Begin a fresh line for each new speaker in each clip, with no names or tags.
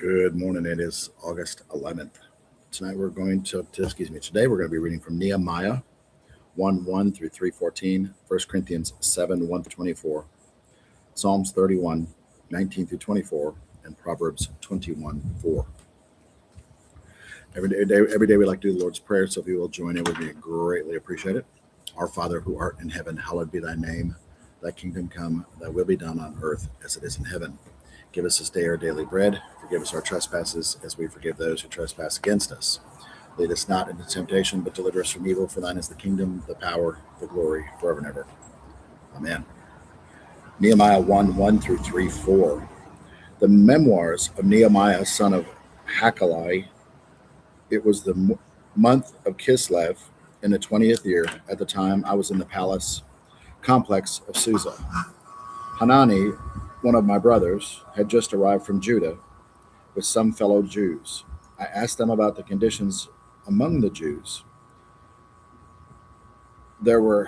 Good morning. It is August 11th. Today we're going to be reading from Nehemiah 1 1 through 3:14, 1 Corinthians 7 1 through 24, Psalms 31 19 through 24, and Proverbs 21 4. Every day we like to do the Lord's Prayer, so if you will join in with me, I greatly appreciate it. Our Father who art in heaven, hallowed be thy name. Thy kingdom come, thy will be done on earth as it is in heaven. Give us this day our daily bread. Forgive us our trespasses as we forgive those who trespass against us. Lead us not into temptation, but deliver us from evil. For thine is the kingdom, the power, the glory, forever and ever. Amen. Nehemiah 1 1 through 3 4. The memoirs of Nehemiah, son of Hakaliah. It was the month of Kislev in the 20th year. At the time, I was in the palace complex of Susa. Hanani, one of my brothers, had just arrived from Judah with some fellow Jews. I asked them about the conditions among the Jews. There who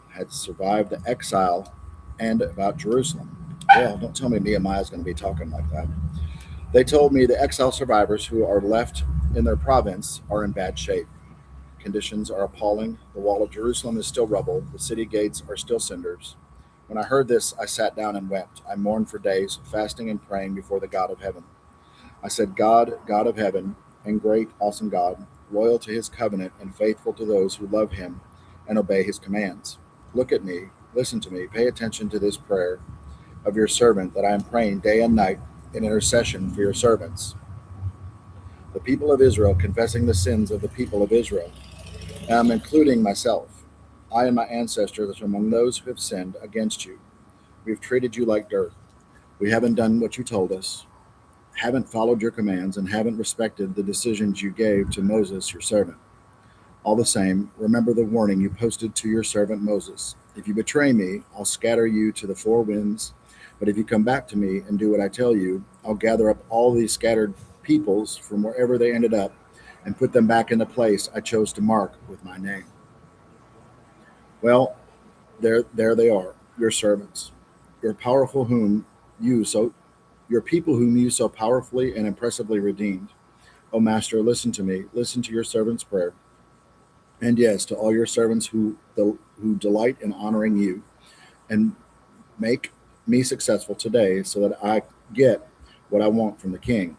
had survived the exile and about Jerusalem. Well, don't tell me Nehemiah is going to be talking like that. They told me the exile survivors who are left in their province are in bad shape. Conditions are appalling. The wall of Jerusalem is still rubble. The city gates are still cinders. When I heard this, I sat down and wept. I mourned for days, fasting and praying before the God of heaven. I said, God, God of heaven, and great, awesome God, loyal to his covenant and faithful to those who love him and obey his commands. Look at me, listen to me, pay attention to this prayer of your servant that I am praying day and night in intercession for your servants, the people of Israel, confessing the sins of the people of Israel. And I'm including myself. I and my ancestors are among those who have sinned against you. We've treated you like dirt. We haven't done what you told us, haven't followed your commands, and haven't respected the decisions you gave to Moses, your servant. All the same, remember the warning you posted to your servant Moses. If you betray me, I'll scatter you to the four winds. But if you come back to me and do what I tell you, I'll gather up all these scattered peoples from wherever they ended up and put them back in the place I chose to mark with my name. Well, there they are, your servants, your powerful whom you so your people whom you so powerfully and impressively redeemed. O Master, listen to me, listen to your servant's prayer. And yes, to all your servants who delight in honoring you, and make me successful today so that I get what I want from the king.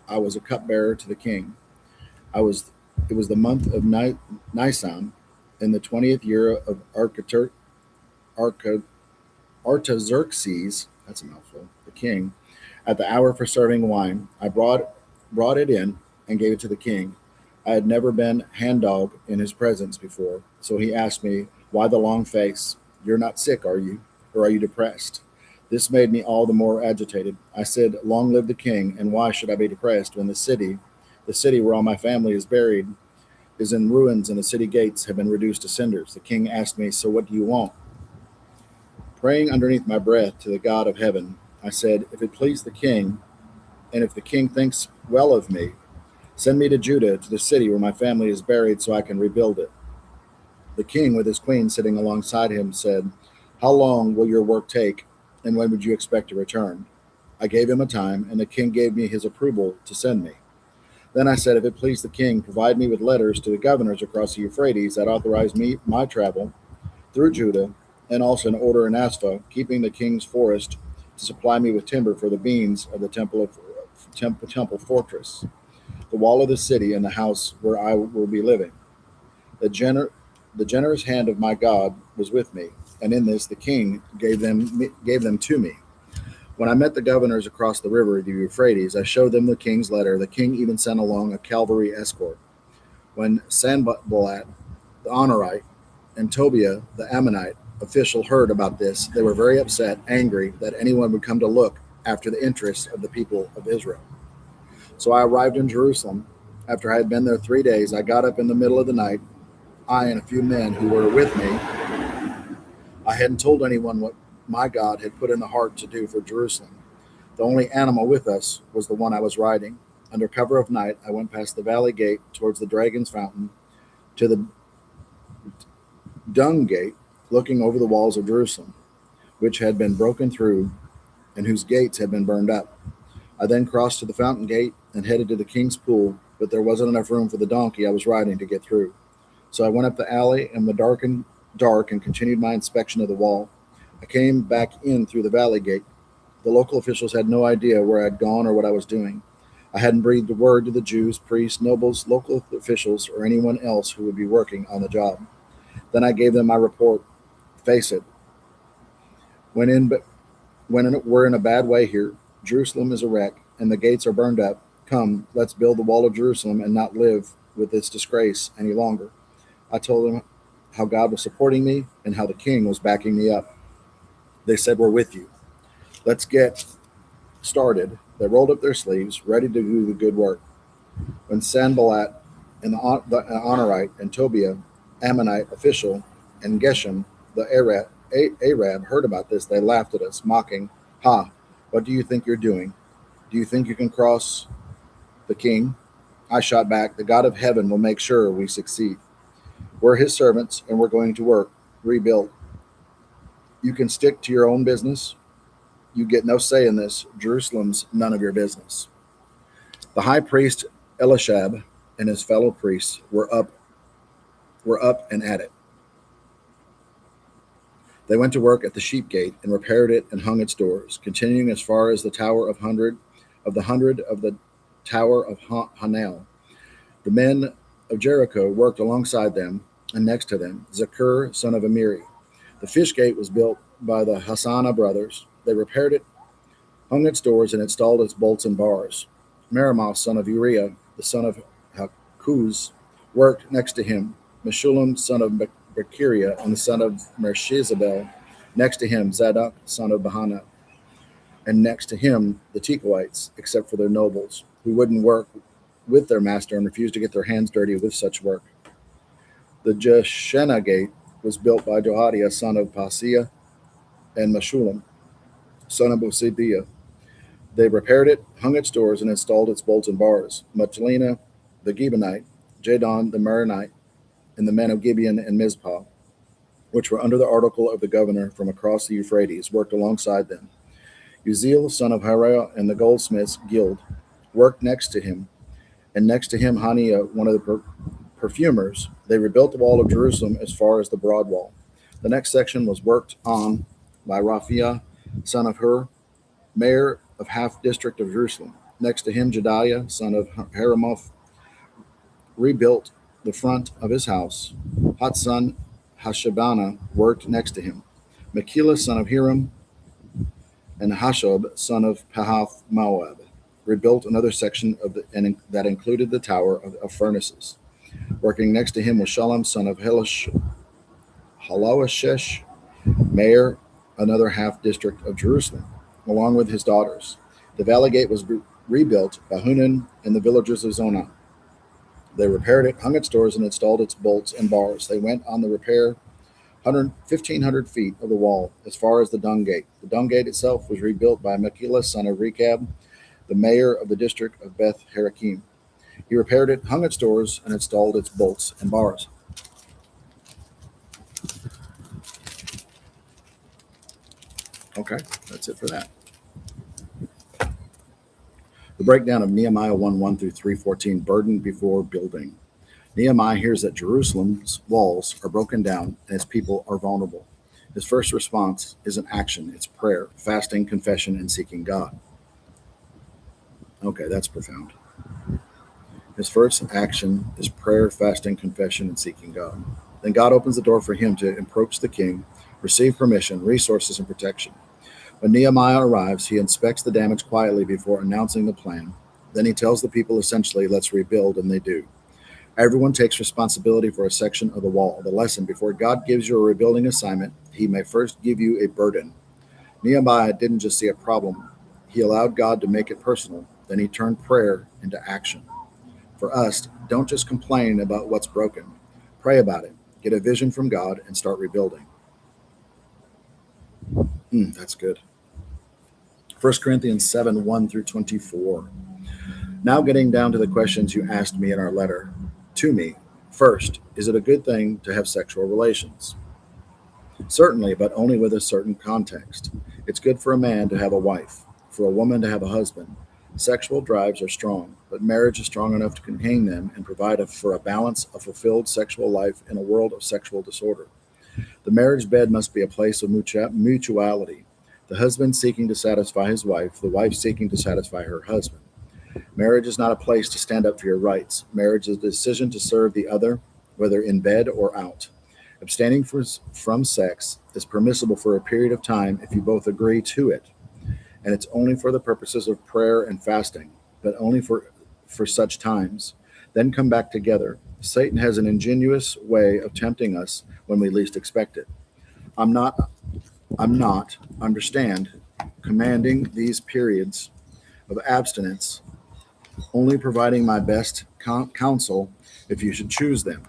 I was a cupbearer to the king. It was the month of Nisan in the 20th year of Artaxerxes, that's a mouthful, the king. At the hour for serving wine, I brought it in and gave it to the king. I had never been hand dog in his presence before, so he asked me, why the long face? You're not sick, are you? Or are you depressed? This made me all the more agitated. I said, long live the king, and why should I be depressed when the city where all my family is buried, is in ruins and the city gates have been reduced to cinders? The king asked me, so what do you want? Praying underneath my breath to the God of heaven, I said, if it please the king, and if the king thinks well of me, send me to Judah, to the city where my family is buried, so I can rebuild it. The king, with his queen sitting alongside him, said, how long will your work take, and when would you expect to return? I gave him a time, and the king gave me his approval to send me. Then I said, if it please the king, provide me with letters to the governors across the Euphrates that authorize me my travel through Judah, and also an order in Asphah, keeping the king's forest, to supply me with timber for the beams of the temple fortress, the wall of the city, and the house where I will be living. The generous hand of my God was with me, and in this the king gave them to me. When I met the governors across the river, the Euphrates, I showed them the king's letter. The king even sent along a cavalry escort. When Sanballat, the Honorite, and Tobiah, the Ammonite official, heard about this, they were very upset, angry that anyone would come to look after the interests of the people of Israel. So I arrived in Jerusalem. After I had been there 3 days, I got up in the middle of the night. I and a few men who were with me, I hadn't told anyone what my God had put in the heart to do for Jerusalem. The only animal with us was the one I was riding. Under cover of night, I went past the valley gate towards the Dragon's Fountain to the Dung Gate, looking over the walls of Jerusalem, which had been broken through and whose gates had been burned up. I then crossed to the fountain gate and headed to the king's pool, but there wasn't enough room for the donkey I was riding to get through. So I went up the alley in the dark and continued my inspection of the wall. I came back in through the valley gate. The local officials had no idea where I'd gone or what I was doing. I hadn't breathed a word to the Jews, priests, nobles, local officials, or anyone else who would be working on the job. Then I gave them my report. Face it, when in, we're in a bad way here. Jerusalem is a wreck, and the gates are burned up. Come, let's build the wall of Jerusalem and not live with its disgrace any longer. I told them how God was supporting me and how the king was backing me up. They said, "We're with you. Let's get started." They rolled up their sleeves, ready to do the good work. When Sanballat and the Honorite and Tobiah, Ammonite official, and Geshem, the Arab, heard about this, they laughed at us, mocking, "Ha, what do you think you're doing? Do you think you can cross the king?" I shot back, "The God of heaven will make sure we succeed. We're his servants, and we're going to work, rebuild. You can stick to your own business. You get no say in this. Jerusalem's none of your business." The high priest Elishab and his fellow priests were up and at it. They went to work at the sheep gate and repaired it and hung its doors, continuing as far as the tower of the tower of Hanel. The men of Jericho worked alongside them and next to them, Zakur, son of Amiri. The fish gate was built by the Hassana brothers. They repaired it, hung its doors, and installed its bolts and bars. Meremoth, son of Uriah, the son of Hakuz, worked next to him. Meshullam, son of Bechiria, and the son of Mershizabel, next to him, Zadok, son of Bahana, and next to him, the Tekoites, except for their nobles, who wouldn't work with their master and refused to get their hands dirty with such work. The Jeshenna gate was built by Joadiah, son of Pasiah, and Meshullam, son of Bosibiah. They repaired it, hung its doors, and installed its bolts and bars. Machlina, the Gibeonite, Jadon, the Meronite, and the men of Gibeon and Mizpah, which were under the article of the governor from across the Euphrates, worked alongside them. Uziel, son of Hariah, and the goldsmiths' guild worked next to him, and next to him Haniah, one of the perfumers. They rebuilt the wall of Jerusalem as far as the broad wall. The next section was worked on by Raphiah, son of Hur, mayor of half district of Jerusalem. Next to him, Jediah, son of Haramoth, rebuilt the front of his house. Hatson Hashabana worked next to him. Machila, son of Hiram, and Hashob, son of Pahath Moab, rebuilt another section that included the tower of furnaces. Working next to him was Shalom, son of Halawashesh, mayor, another half district of Jerusalem, along with his daughters. The valley gate was rebuilt by Hunan and the villagers of Zonah. They repaired it, hung its doors, and installed its bolts and bars. They went on the repair 1,500 feet of the wall as far as the dung gate. The dung gate itself was rebuilt by Machila, son of Rechab, the mayor of the district of Beth Harakim. He repaired it, hung its doors, and installed its bolts and bars. Okay, that's it for that. The breakdown of Nehemiah 1:1 through 3:14, burdened before building. Nehemiah hears that Jerusalem's walls are broken down and its people are vulnerable. His first response isn't action, it's prayer, fasting, confession, and seeking God. Okay, that's profound. His first action is prayer, fasting, confession, and seeking God. Then God opens the door for him to approach the king, receive permission, resources, and protection. When Nehemiah arrives, he inspects the damage quietly before announcing the plan. Then he tells the people essentially, let's rebuild, and they do. Everyone takes responsibility for a section of the wall. The lesson: before God gives you a rebuilding assignment, he may first give you a burden. Nehemiah didn't just see a problem, he allowed God to make it personal. Then he turned prayer into action. For us, don't just complain about what's broken. Pray about it, get a vision from God, and start rebuilding. That's good. 1 Corinthians 7:1 through 24. Now getting down to the questions you asked me in our letter to me. First, is it a good thing to have sexual relations? Certainly, but only with a certain context. It's good for a man to have a wife, for a woman to have a husband. Sexual drives are strong, but marriage is strong enough to contain them and provide for a balance of fulfilled sexual life in a world of sexual disorder. The marriage bed must be a place of mutuality. The husband seeking to satisfy his wife, the wife seeking to satisfy her husband. Marriage is not a place to stand up for your rights. Marriage is a decision to serve the other, whether in bed or out. Abstaining from sex is permissible for a period of time if you both agree to it, and it's only for the purposes of prayer and fasting, but only for such times. Then come back together. Satan has an ingenious way of tempting us when we least expect it. I'm not, understand, commanding these periods of abstinence, only providing my best counsel if you should choose them.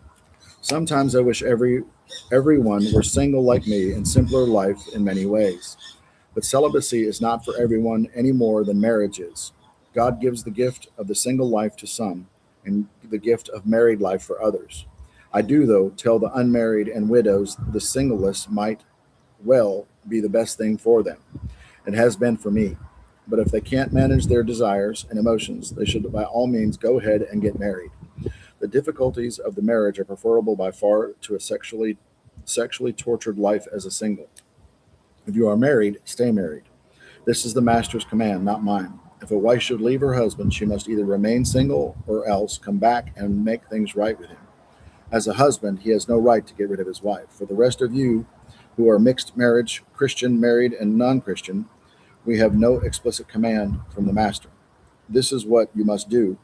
Sometimes I wish everyone were single like me and simpler life in many ways. But celibacy is not for everyone any more than marriage is. God gives the gift of the single life to some and the gift of married life for others. I do, though, tell the unmarried and widows the singleness might well be the best thing for them. It has been for me. But if they can't manage their desires and emotions, they should by all means go ahead and get married. The difficulties of the marriage are preferable by far to a sexually tortured life as a single. If you are married, stay married. This is the master's command, not mine. If a wife should leave her husband, she must either remain single or else come back and make things right with him. As a husband, he has no right to get rid of his wife. For the rest of you who are mixed marriage, Christian, married, and non Christian, we have no explicit command from the master. This is what you must do.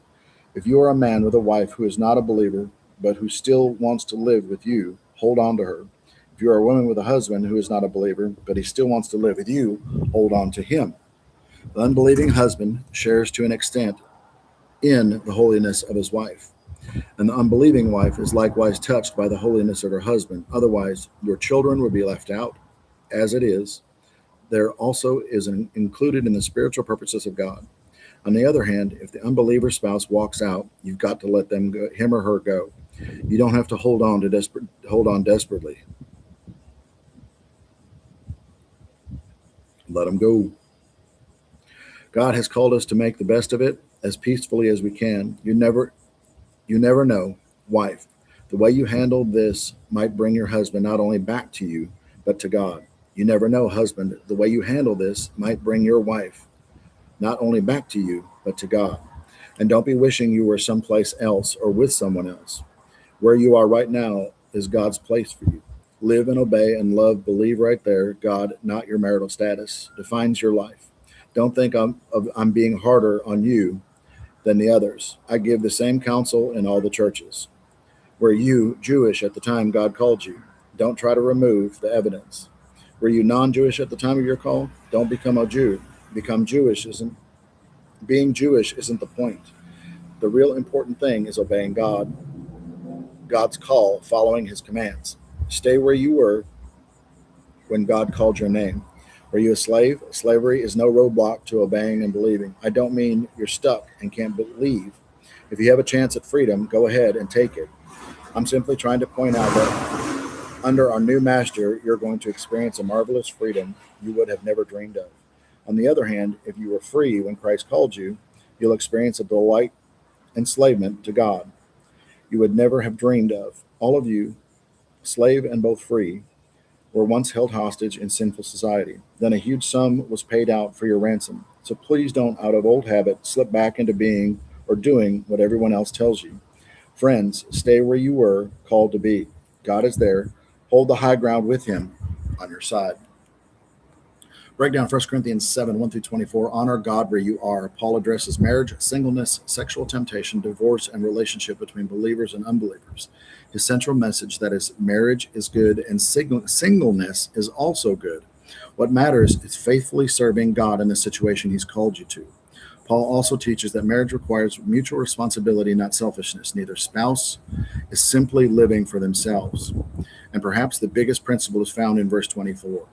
If you are a man with a wife who is not a believer, but who still wants to live with you, hold on to her. If you are a woman with a husband who is not a believer, but he still wants to live with you, hold on to him. The unbelieving husband shares to an extent in the holiness of his wife, and the unbelieving wife is likewise touched by the holiness of her husband. Otherwise, your children would be left out. As it is, there also is included in the spiritual purposes of God. On the other hand, if the unbeliever spouse walks out, you've got to let them go, him or her go. You don't have to hold on desperately. Let them go. God has called us to make the best of it as peacefully as we can. You never know, wife. The way you handle this might bring your husband not only back to you, but to God. You never know, husband. The way you handle this might bring your wife not only back to you, but to God. And don't be wishing you were someplace else or with someone else. Where you are right now is God's place for you. Live and obey and love, believe right there. God, not your marital status, defines your life. Don't think I'm being harder on you than the others. I give the same counsel in all the churches. Were you Jewish at the time God called you? Don't try to remove the evidence. Were you non-Jewish at the time of your call? Don't become a Jew. Being Jewish isn't the point. The real important thing is obeying God's call, following his commands. Stay where you were when God called your name. Were you a slave? Slavery is no roadblock to obeying and believing. I don't mean you're stuck and can't believe. If you have a chance at freedom, go ahead and take it. I'm simply trying to point out that under our new master, you're going to experience a marvelous freedom you would have never dreamed of. On the other hand, if you were free when Christ called you, you'll experience a delight enslavement to God you would never have dreamed of. All of you, slave and both free, were once held hostage in sinful society. Then a huge sum was paid out for your ransom. So please don't, out of old habit, slip back into being or doing what everyone else tells you. Friends, stay where you were called to be. God is there. Hold the high ground with him on your side. Break down 1 Corinthians 7, 1 through 24. Honor God where you are. Paul addresses marriage, singleness, sexual temptation, divorce, and relationship between believers and unbelievers. His central message that is marriage is good and singleness is also good. What matters is faithfully serving God in the situation he's called you to. Paul also teaches that marriage requires mutual responsibility, not selfishness. Neither spouse is simply living for themselves. And perhaps the biggest principle is found in verse 24.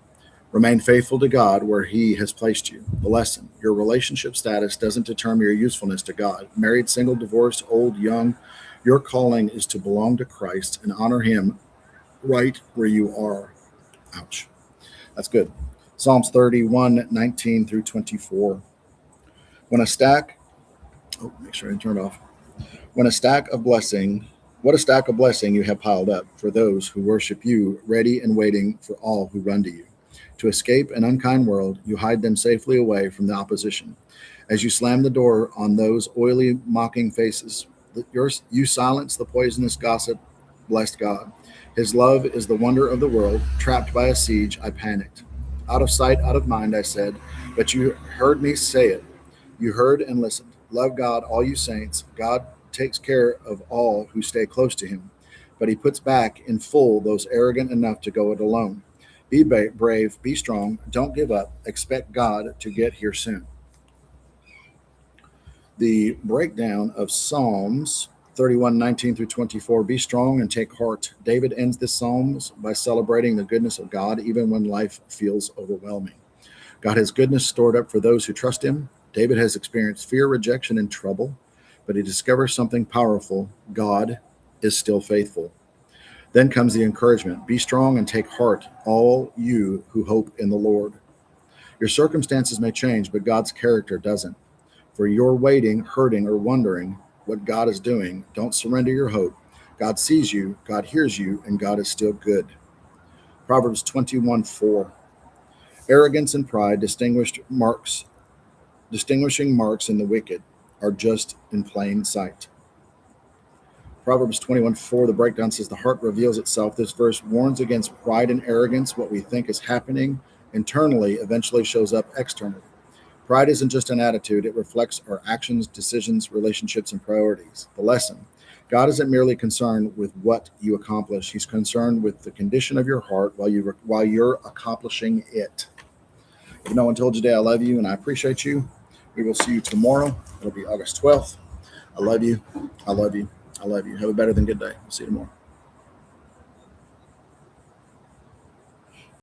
Remain faithful to God where he has placed you. The lesson, your relationship status doesn't determine your usefulness to God. Married, single, divorced, old, young, your calling is to belong to Christ and honor him right where you are. Ouch. That's good. Psalms 31:19 through 24. When a stack, make sure I turn it off. When a stack of blessing, what a stack of blessing you have piled up for those who worship you, ready and waiting for all who run to you. To escape an unkind world, you hide them safely away from the opposition. As you slam the door on those oily, mocking faces, you silence the poisonous gossip. Blessed God. His love is the wonder of the world. Trapped by a siege, I panicked. Out of sight, out of mind, I said, but you heard me say it. You heard and listened. Love God, all you saints. God takes care of all who stay close to him, but he puts back in full those arrogant enough to go it alone. Be brave, be strong, don't give up. Expect God to get here soon. The breakdown of Psalms 31:19 through 24. Be strong and take heart. David ends this Psalms by celebrating the goodness of God even when life feels overwhelming. God has goodness stored up for those who trust him. David has experienced fear, rejection, and trouble, but he discovers something powerful. God is still faithful. Then comes the encouragement. Be strong and take heart, all you who hope in the Lord. Your circumstances may change, but God's character doesn't. For you're waiting, hurting, or wondering what God is doing, don't surrender your hope. God sees you, God hears you, and God is still good. Proverbs 21:4. Arrogance and pride, distinguishing marks in the wicked, are just in plain sight. Proverbs 21:4, the breakdown says, the heart reveals itself. This verse warns against pride and arrogance. What we think is happening internally eventually shows up externally. Pride isn't just an attitude, it reflects our actions, decisions, relationships, and priorities. The lesson: God isn't merely concerned with what you accomplish, he's concerned with the condition of your heart while you're accomplishing it. If no one told you today, I love you and I appreciate you. We will see you tomorrow. It'll be August 12th. I love you. I love you. I love you. Have a better than good day. We'll see you tomorrow.